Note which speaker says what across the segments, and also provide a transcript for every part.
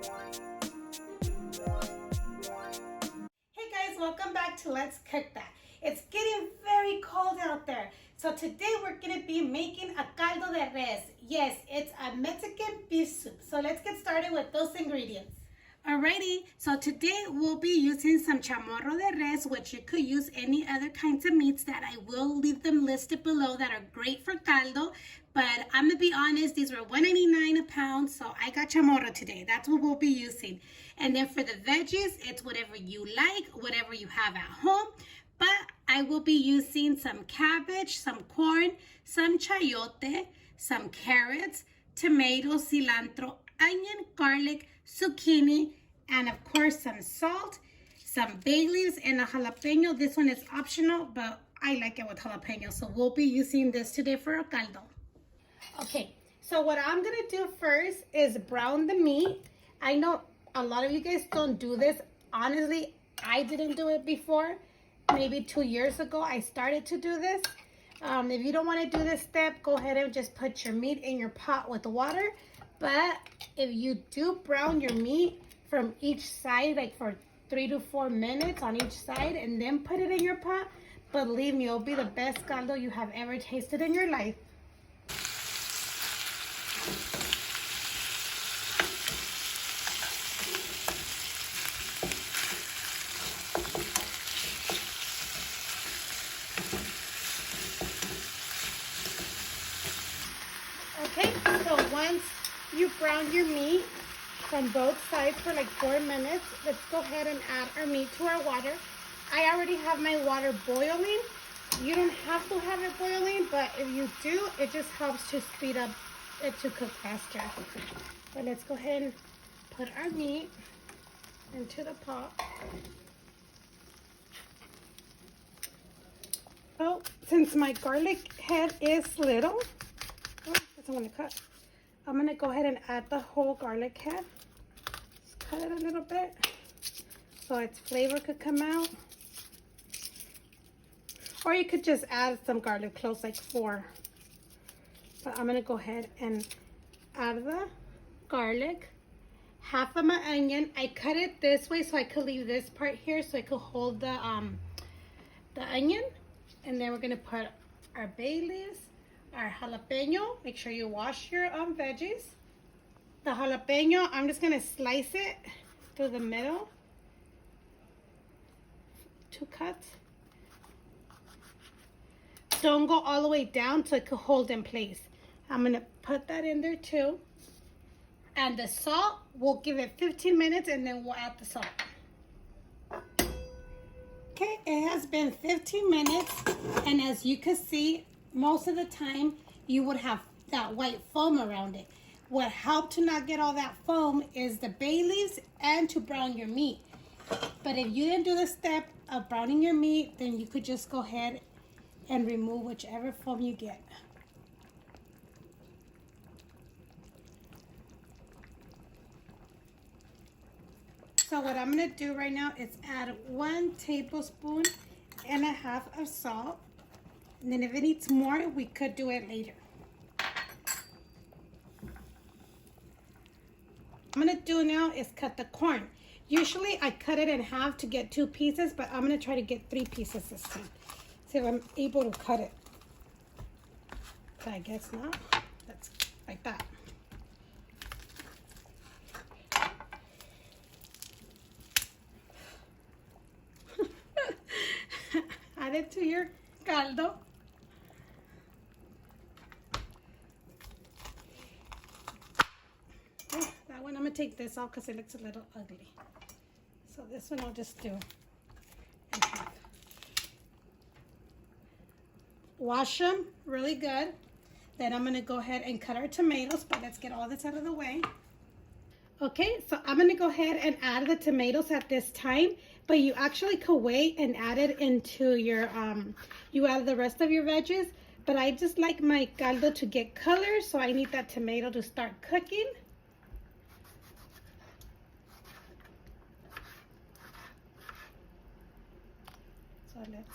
Speaker 1: Hey guys, welcome back to Let's Cook That. It's getting very cold out there. So today we're going to be making a caldo de res. Yes, it's a Mexican beef soup. So let's get started with those ingredients. Alrighty, so today we'll be using some chamorro de res, which you could use any other kinds of meats that I will leave them listed below that are great for caldo. But I'm gonna be honest, these were $1.99 a pound, so I got chamorro today. That's what we'll be using. And then for the veggies, it's whatever you like, whatever you have at home. But I will be using some cabbage, some corn, some chayote, some carrots, tomatoes, cilantro, onion, garlic, zucchini, and of course some salt, some bay leaves, and a jalapeño. This one is optional, but I like it with jalapeno, so we'll be using this today for a caldo. Okay, so what I'm gonna do first is brown the meat. I know a lot of you guys don't do this. Honestly, I didn't do it before. Maybe 2 years ago I started to do this. If you don't want to do this step, go ahead and just put your meat in your pot with water. But if you do brown your meat from each side, like for 3 to 4 minutes on each side, and then put it in your pot, believe me, it'll be the best caldo you have ever tasted in your life. Okay, so once you brown your meat from both sides for like 4 minutes, let's go ahead and add our meat to our water. I already have my water boiling. You don't have to have it boiling, but if you do, it just helps to speed up it to cook faster. But let's go ahead and put our meat into the pot. Oh, since my garlic head is little, I'm going to cut. I'm going to go ahead and add the whole garlic head. Just cut it a little bit so its flavor could come out. Or you could just add some garlic cloves, like 4. But I'm going to go ahead and add the garlic, half of my onion. I cut it this way so I could leave this part here so it could hold the onion. And then we're going to put our bay leaves, our jalapeno. Make sure you wash your veggies. The jalapeno, I'm just gonna slice it through the middle. 2 cuts. Don't go all the way down so it could hold in place. I'm gonna put that in there too. And the salt, we'll give it 15 minutes and then we'll add the salt. Okay, it has been 15 minutes, and as you can see, most of the time you would have that white foam around it. What helped to not get all that foam is the bay leaves and to brown your meat. But if you didn't do the step of browning your meat, then you could just go ahead and remove whichever foam you get. So what I'm going to do right now is add 1 tablespoon and a half of salt. And then if it needs more, we could do it later. What I'm going to do now is cut the corn. Usually I cut it in half to get 2 pieces, but I'm going to try to get 3 pieces this time. See if I'm able to cut it. But I guess not. That's like that. Add it to your caldo. Oh, that one, I'm going to take this off because it looks a little ugly. So this one I'll just do in half. Wash them really good. Then I'm going to go ahead and cut our tomatoes, but let's get all this out of the way. Okay, so I'm going to go ahead and add the tomatoes at this time, but you actually could wait and add it into your, you add the rest of your veggies, but I just like my caldo to get color, so I need that tomato to start cooking. So let's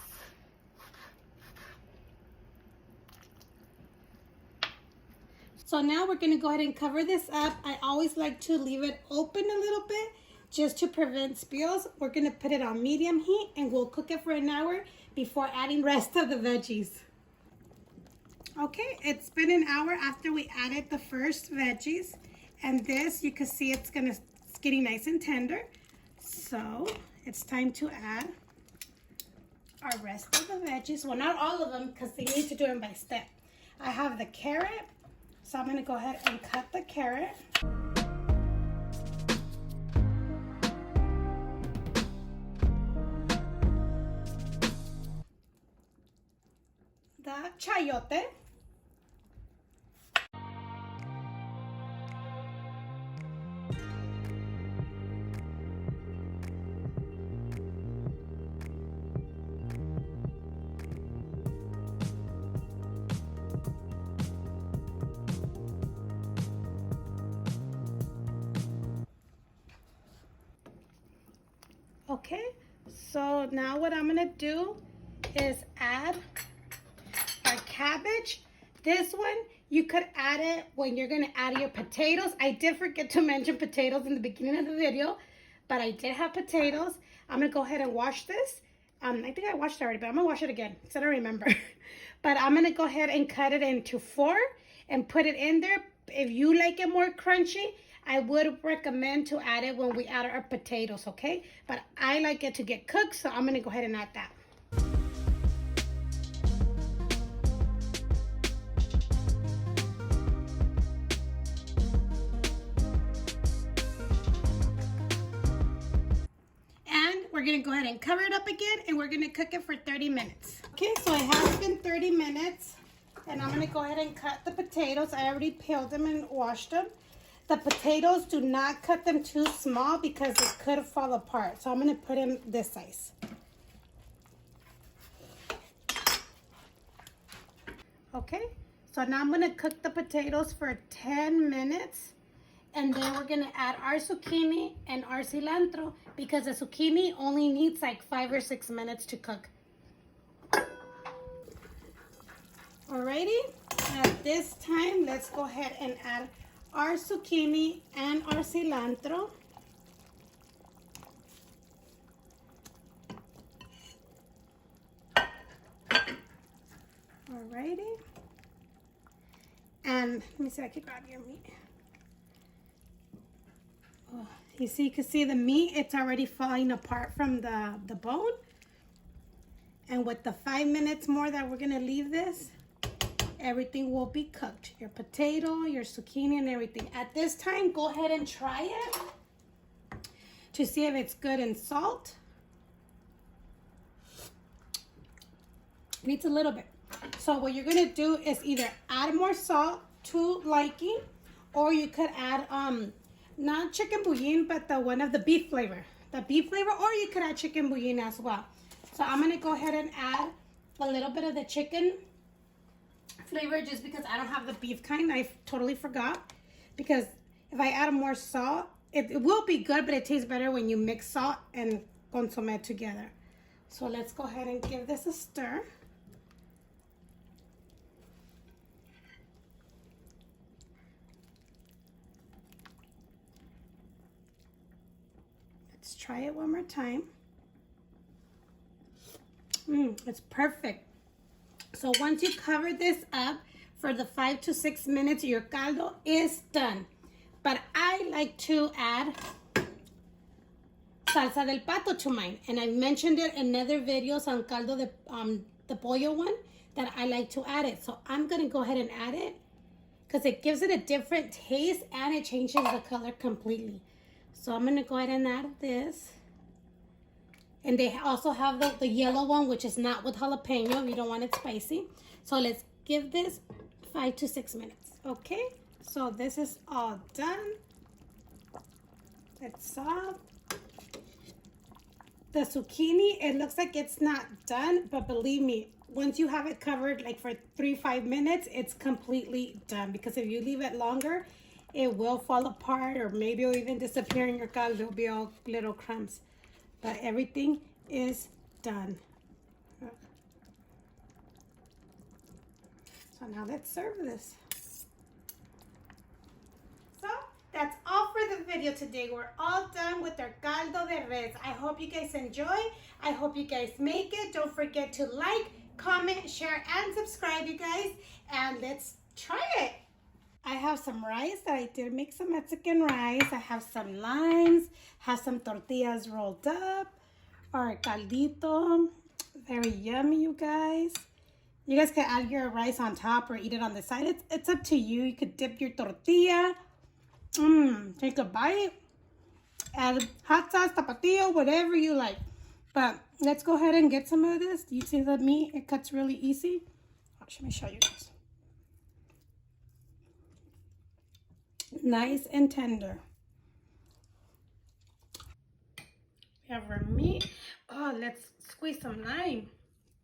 Speaker 1: So now we're gonna go ahead and cover this up. I always like to leave it open a little bit just to prevent spills. We're gonna put it on medium heat and we'll cook it for an hour before adding rest of the veggies. Okay, it's been an hour after we added the first veggies, and this, you can see it's getting nice and tender. So it's time to add our rest of the veggies. Well, not all of them, because they need to do them by step. I have the carrot, so I'm gonna go ahead and cut the carrot. The chayote. Okay, so now what I'm gonna do is add our cabbage. This one, you could add it when you're gonna add your potatoes. I did forget to mention potatoes in the beginning of the video, but I did have potatoes. I'm gonna go ahead and wash this. I think I washed it already, but I'm gonna wash it again, so I don't remember. But I'm gonna go ahead and cut it into 4 and put it in there. If you like it more crunchy, I would recommend to add it when we add our potatoes, okay? But I like it to get cooked, so I'm gonna go ahead and add that. And we're gonna go ahead and cover it up again, and we're gonna cook it for 30 minutes. Okay, so it has been 30 minutes, and I'm gonna go ahead and cut the potatoes. I already peeled them and washed them. The potatoes, do not cut them too small because it could fall apart. So I'm gonna put them this size. Okay, so now I'm gonna cook the potatoes for 10 minutes. And then we're gonna add our zucchini and our cilantro because the zucchini only needs like 5 or 6 minutes to cook. Alrighty, at this time, let's go ahead and add our zucchini and our cilantro. Alrighty. And let me see if I can grab your meat. Oh, you can see the meat, it's already falling apart from the bone. And with the 5 minutes more that we're gonna leave this, everything will be cooked. Your potato, your zucchini, and everything. At this time, go ahead and try it to see if it's good in salt. It needs a little bit. So what you're gonna do is either add more salt to liking, or you could add not chicken bouillon, but the one of the beef flavor. The beef flavor, or you could add chicken bouillon as well. So I'm gonna go ahead and add a little bit of the chicken flavor just because I don't have the beef kind. I totally forgot. Because if I add more salt, it will be good, but it tastes better when you mix salt and consomme together. So let's go ahead and give this a stir. Let's try it one more time. It's perfect. So once you cover this up for the 5 to 6 minutes, your caldo is done. But I like to add salsa del pato to mine. And I've mentioned it in other videos on caldo, the pollo one, that I like to add it. So I'm going to go ahead and add it because it gives it a different taste and it changes the color completely. So I'm going to go ahead and add this. And they also have the yellow one, which is not with jalapeno if you don't want it spicy. So let's give this 5 to 6 minutes. Okay, so this is all done. It's soft. The zucchini, it looks like it's not done, but believe me, once you have it covered like for 3-5 minutes, it's completely done. Because if you leave it longer, it will fall apart, or maybe it'll even disappear in your caldo. It'll be all little crumbs. But everything is done. So now let's serve this. that's all for the video today. We're all done with our caldo de res. I hope you guys enjoy. I hope you guys make it. Don't forget to like, comment, share, and subscribe, you guys. And let's try it. I have some rice that I did make some Mexican rice. I have some limes, have some tortillas rolled up, or caldito. Very yummy, you guys. You guys can add your rice on top or eat it on the side. It's up to you. You could dip your tortilla. Take a bite. Add hot sauce, tapatio, whatever you like. But let's go ahead and get some of this. You see the meat? It cuts really easy. Let me show you guys. Nice and tender. We have our meat. Oh, let's squeeze some lime.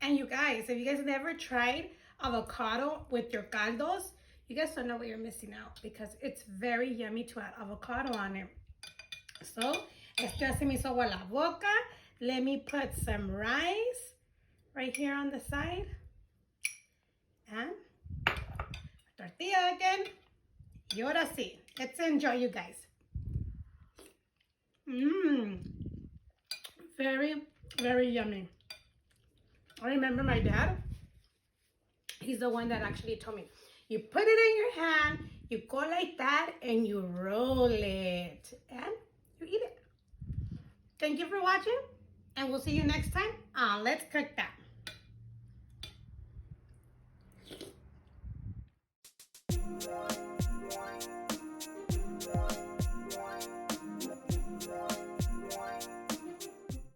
Speaker 1: And you guys, if you guys never tried avocado with your caldos, you guys don't know what you're missing out, because it's very yummy to add avocado on it. So, esto se me hizo agua la boca. Let me put some rice right here on the side. And tortilla again. Y ahora sí, let's enjoy, you guys. Very, very yummy. I remember my dad, he's the one that actually told me, you put it in your hand, you go like that, and you roll it, and you eat it. Thank you for watching, and we'll see you next time on Let's Cook That.